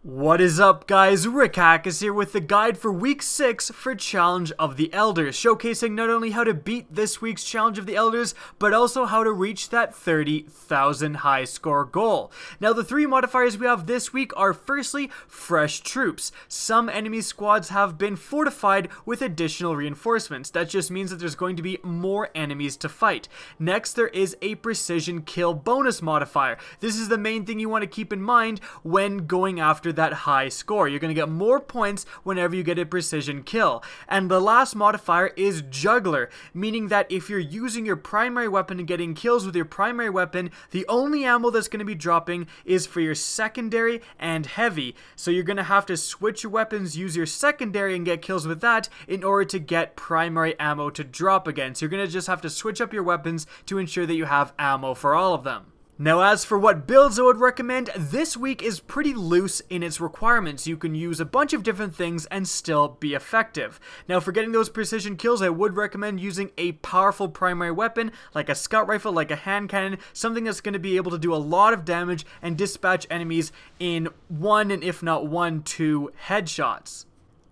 What is up, guys? Keksis here with the guide for week 6 for Challenge of the Elders, showcasing not only how to beat this week's Challenge of the Elders, but also how to reach that 30,000 high score goal. Now, the 3 modifiers we have this week are firstly, fresh troops. Some enemy squads have been fortified with additional reinforcements. That just means that there's going to be more enemies to fight. Next, there is a precision kill bonus modifier. This is the main thing you want to keep in mind when going after that high score. You're going to get more points whenever you get a precision kill. And the last modifier is Juggler, meaning that if you're using your primary weapon and getting kills with your primary weapon, the only ammo that's going to be dropping is for your secondary and heavy. So you're going to have to switch your weapons, use your secondary and get kills with that in order to get primary ammo to drop again. So you're going to just have to switch up your weapons to ensure that you have ammo for all of them. Now, as for what builds I would recommend, this week is pretty loose in its requirements. You can use a bunch of different things and still be effective. Now, for getting those precision kills, I would recommend using a powerful primary weapon, like a scout rifle, like a hand cannon, something that's going to be able to do a lot of damage and dispatch enemies in 1 and if not 1-2 headshots.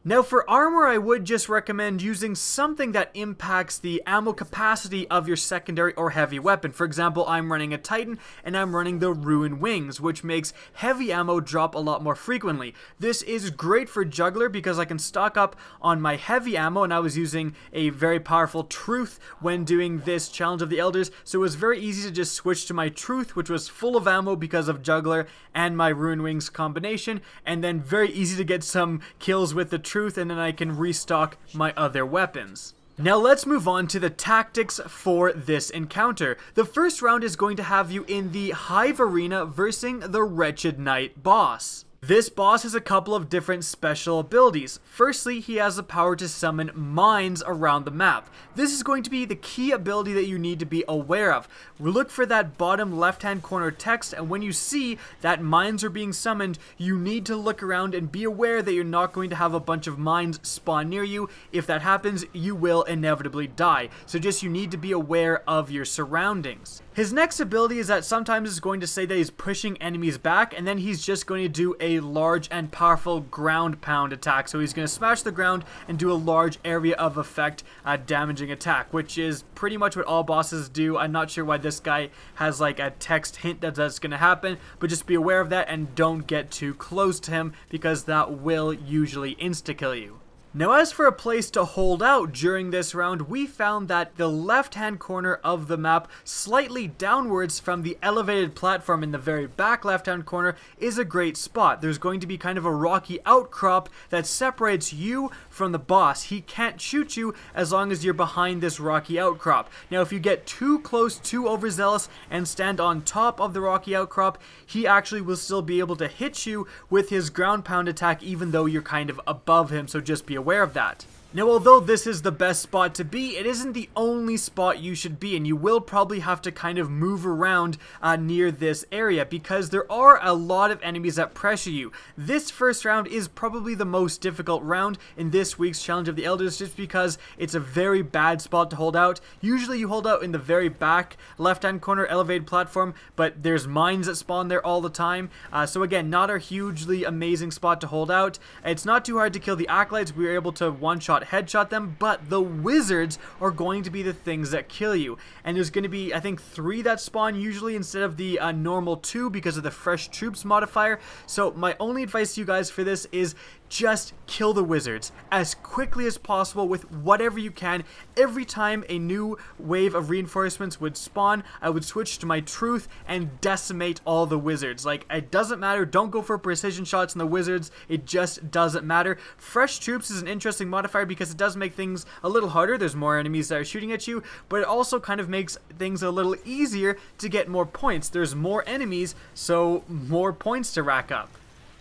Now, for armor, I would just recommend using something that impacts the ammo capacity of your secondary or heavy weapon. For example, I'm running a Titan and I'm running the Ruin Wings, which makes heavy ammo drop a lot more frequently. This is great for Juggler because I can stock up on my heavy ammo, and I was using a very powerful Truth when doing this Challenge of the Elders, so it was very easy to just switch to my Truth, which was full of ammo because of Juggler and my Ruin Wings combination, and then very easy to get some kills with the Truth, and then I can restock my other weapons. Now let's move on to the tactics for this encounter. The first round is going to have you in the Hive Arena versus the Wretched Knight boss. This boss has a couple of different special abilities. Firstly, he has the power to summon mines around the map. This is going to be the key ability that you need to be aware of. Look for that bottom left-hand corner text, and when you see that mines are being summoned, you need to look around and be aware that you're not going to have a bunch of mines spawn near you. If that happens, you will inevitably die. So just you need to be aware of your surroundings. His next ability is that sometimes it's going to say that he's pushing enemies back, and then he's just going to do a large and powerful ground pound attack. So he's going to smash the ground and do a large area of effect damaging attack, which is pretty much what all bosses do. I'm not sure why this guy has like a text hint that that's going to happen, but just be aware of that and don't get too close to him because that will usually insta-kill you. Now, as for a place to hold out during this round, we found that the left-hand corner of the map, slightly downwards from the elevated platform in the very back left-hand corner, is a great spot. There's going to be kind of a rocky outcrop that separates you from the boss. He can't shoot you as long as you're behind this rocky outcrop. Now, if you get too close, too overzealous, and stand on top of the rocky outcrop, he actually will still be able to hit you with his ground pound attack even though you're kind of above him, so just be aware of that. Now, although this is the best spot to be, it isn't the only spot you should be, and you will probably have to kind of move around near this area because there are a lot of enemies that pressure you. This first round is probably the most difficult round in this week's Challenge of the Elders just because it's a very bad spot to hold out. Usually you hold out in the very back left-hand corner elevated platform, but there's mines that spawn there all the time. So again, not a hugely amazing spot to hold out. It's not too hard to kill the Acolytes. We were able to one-shot headshot them, but the wizards are going to be the things that kill you, and there's going to be I think 3 that spawn usually instead of the normal 2 because of the fresh troops modifier. So my only advice to you guys for this is just kill the wizards as quickly as possible with whatever you can. Every time a new wave of reinforcements would spawn, I would switch to my Truth and decimate all the wizards. Like, it doesn't matter, don't go for precision shots on the wizards, it just doesn't matter. Fresh troops is an interesting modifier because it does make things a little harder. There's more enemies that are shooting at you, but it also kind of makes things a little easier to get more points. There's more enemies, so more points to rack up.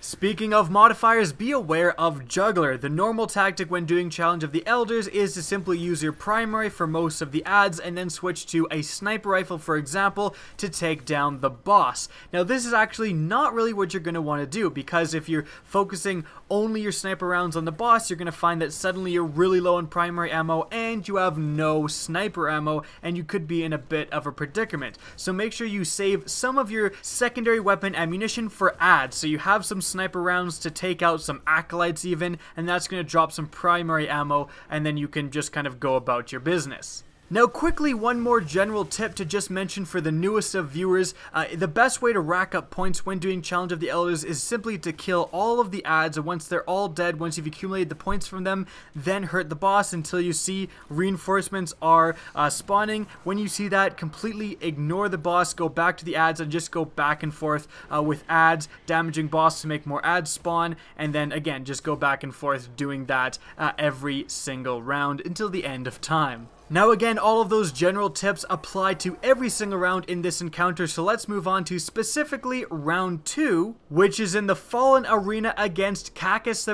Speaking of modifiers, be aware of Juggler. The normal tactic when doing Challenge of the Elders is to simply use your primary for most of the adds and then switch to a sniper rifle, for example, to take down the boss. Now, this is actually not really what you're going to want to do because if you're focusing only your sniper rounds on the boss, you're going to find that suddenly you're really low on primary ammo and you have no sniper ammo and you could be in a bit of a predicament. So make sure you save some of your secondary weapon ammunition for adds so you have some sniper rounds to take out some acolytes even, and that's going to drop some primary ammo, and then you can just kind of go about your business. Now quickly, one more general tip to just mention for the newest of viewers. The best way to rack up points when doing Challenge of the Elders is simply to kill all of the adds, and once they're all dead, once you've accumulated the points from them, then hurt the boss until you see reinforcements are spawning. When you see that, completely ignore the boss, go back to the adds, and just go back and forth with adds, damaging boss to make more adds spawn, and then again, just go back and forth doing that every single round until the end of time. Now again, all of those general tips apply to every single round in this encounter, so let's move on to specifically round 2, which is in the Fallen Arena against Keksis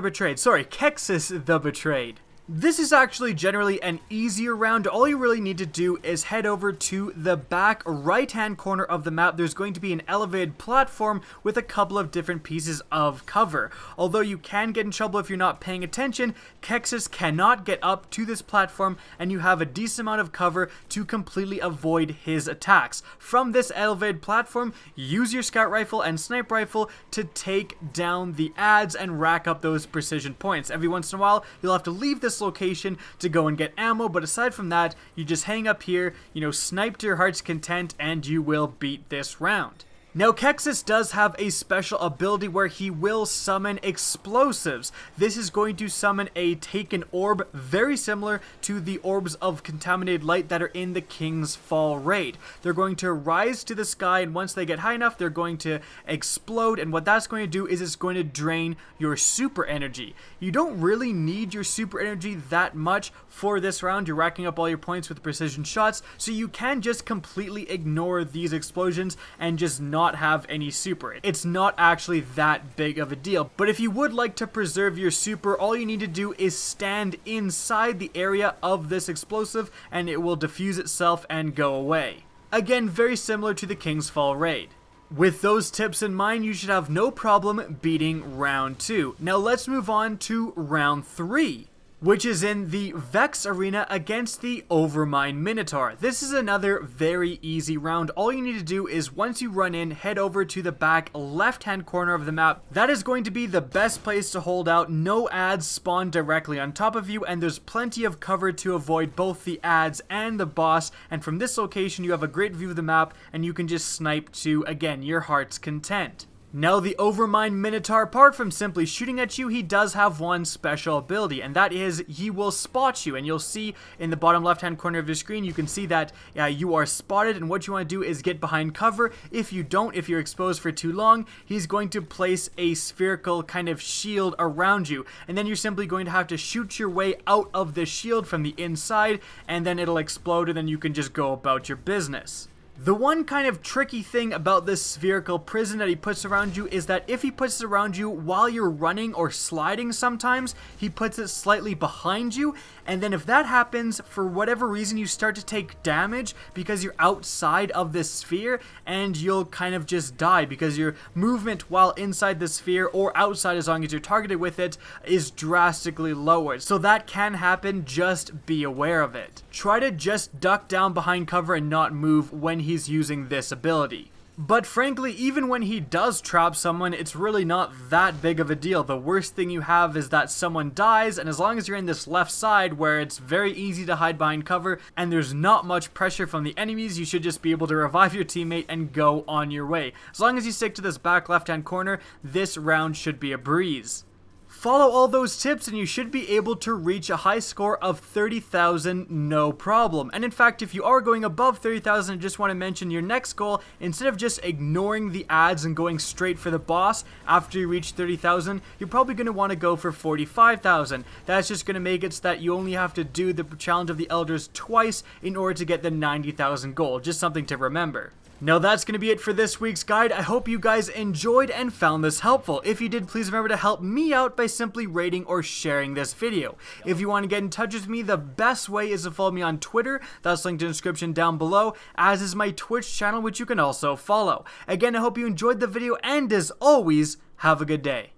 the Betrayed. This is actually generally an easier round. All you really need to do is head over to the back right hand corner of the map. There's going to be an elevated platform with a couple of different pieces of cover. Although you can get in trouble if you're not paying attention, Keksis cannot get up to this platform, and you have a decent amount of cover to completely avoid his attacks. From this elevated platform, use your scout rifle and sniper rifle to take down the adds and rack up those precision points. Every once in a while, you'll have to leave this location to go and get ammo, but aside from that, you just hang up here, snipe to your heart's content, and you will beat this round. Now, Keksis does have a special ability where he will summon explosives. This is going to summon a taken orb, very similar to the orbs of contaminated light that are in the King's Fall raid. They're going to rise to the sky, and once they get high enough, they're going to explode, and what that's going to do is it's going to drain your super energy. You don't really need your super energy that much for this round. You're racking up all your points with precision shots, so you can just completely ignore these explosions and just not have any super. It's not actually that big of a deal, but if you would like to preserve your super, all you need to do is stand inside the area of this explosive and it will diffuse itself and go away. Again, very similar to the King's Fall raid. With those tips in mind, you should have no problem beating round 2. Now let's move on to round 3. Which is in the Vex arena against the Overmind Minotaur. This is another very easy round. All you need to do is once you run in, head over to the back left-hand corner of the map. That is going to be the best place to hold out. No adds spawn directly on top of you, and there's plenty of cover to avoid both the adds and the boss. And from this location, you have a great view of the map, and you can just snipe to, again, your heart's content. Now, the Overmind Minotaur, apart from simply shooting at you, he does have one special ability, and that is he will spot you. And you'll see in the bottom left-hand corner of your screen, you can see that you are spotted, and what you want to do is get behind cover. If you don't, if you're exposed for too long, he's going to place a spherical kind of shield around you, and then you're simply going to have to shoot your way out of the shield from the inside, and then it'll explode, and then you can just go about your business. The one kind of tricky thing about this spherical prison that he puts around you is that if he puts it around you while you're running or sliding sometimes, he puts it slightly behind you, and then if that happens, for whatever reason, you start to take damage because you're outside of this sphere, and you'll kind of just die because your movement while inside the sphere or outside, as long as you're targeted with it, is drastically lowered. So that can happen, just be aware of it. Try to just duck down behind cover and not move when he's using this ability. But frankly, even when he does trap someone, it's really not that big of a deal. The worst thing you have is that someone dies, and as long as you're in this left side where it's very easy to hide behind cover and there's not much pressure from the enemies, you should just be able to revive your teammate and go on your way. As long as you stick to this back left-hand corner, this round should be a breeze. Follow all those tips and you should be able to reach a high score of 30,000 no problem. And in fact, if you are going above 30,000, I just want to mention your next goal, instead of just ignoring the adds and going straight for the boss after you reach 30,000, you're probably going to want to go for 45,000. That's just going to make it so that you only have to do the Challenge of the Elders twice in order to get the 90,000 goal. Just something to remember. Now that's going to be it for this week's guide. I hope you guys enjoyed and found this helpful. If you did, please remember to help me out by simply rating or sharing this video. If you want to get in touch with me, the best way is to follow me on Twitter. That's linked in the description down below, as is my Twitch channel, which you can also follow. Again, I hope you enjoyed the video, and as always, have a good day.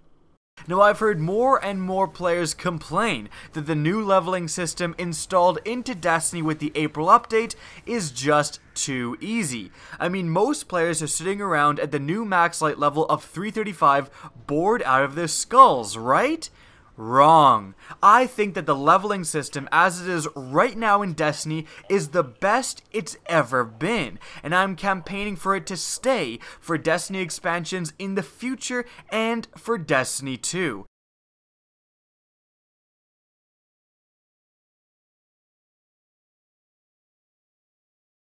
Now, I've heard more and more players complain that the new leveling system installed into Destiny with the April update is just too easy. I mean, most players are sitting around at the new max light level of 335 bored out of their skulls, right? Wrong. I think that the leveling system as it is right now in Destiny is the best it's ever been, and I'm campaigning for it to stay for Destiny expansions in the future and for Destiny 2.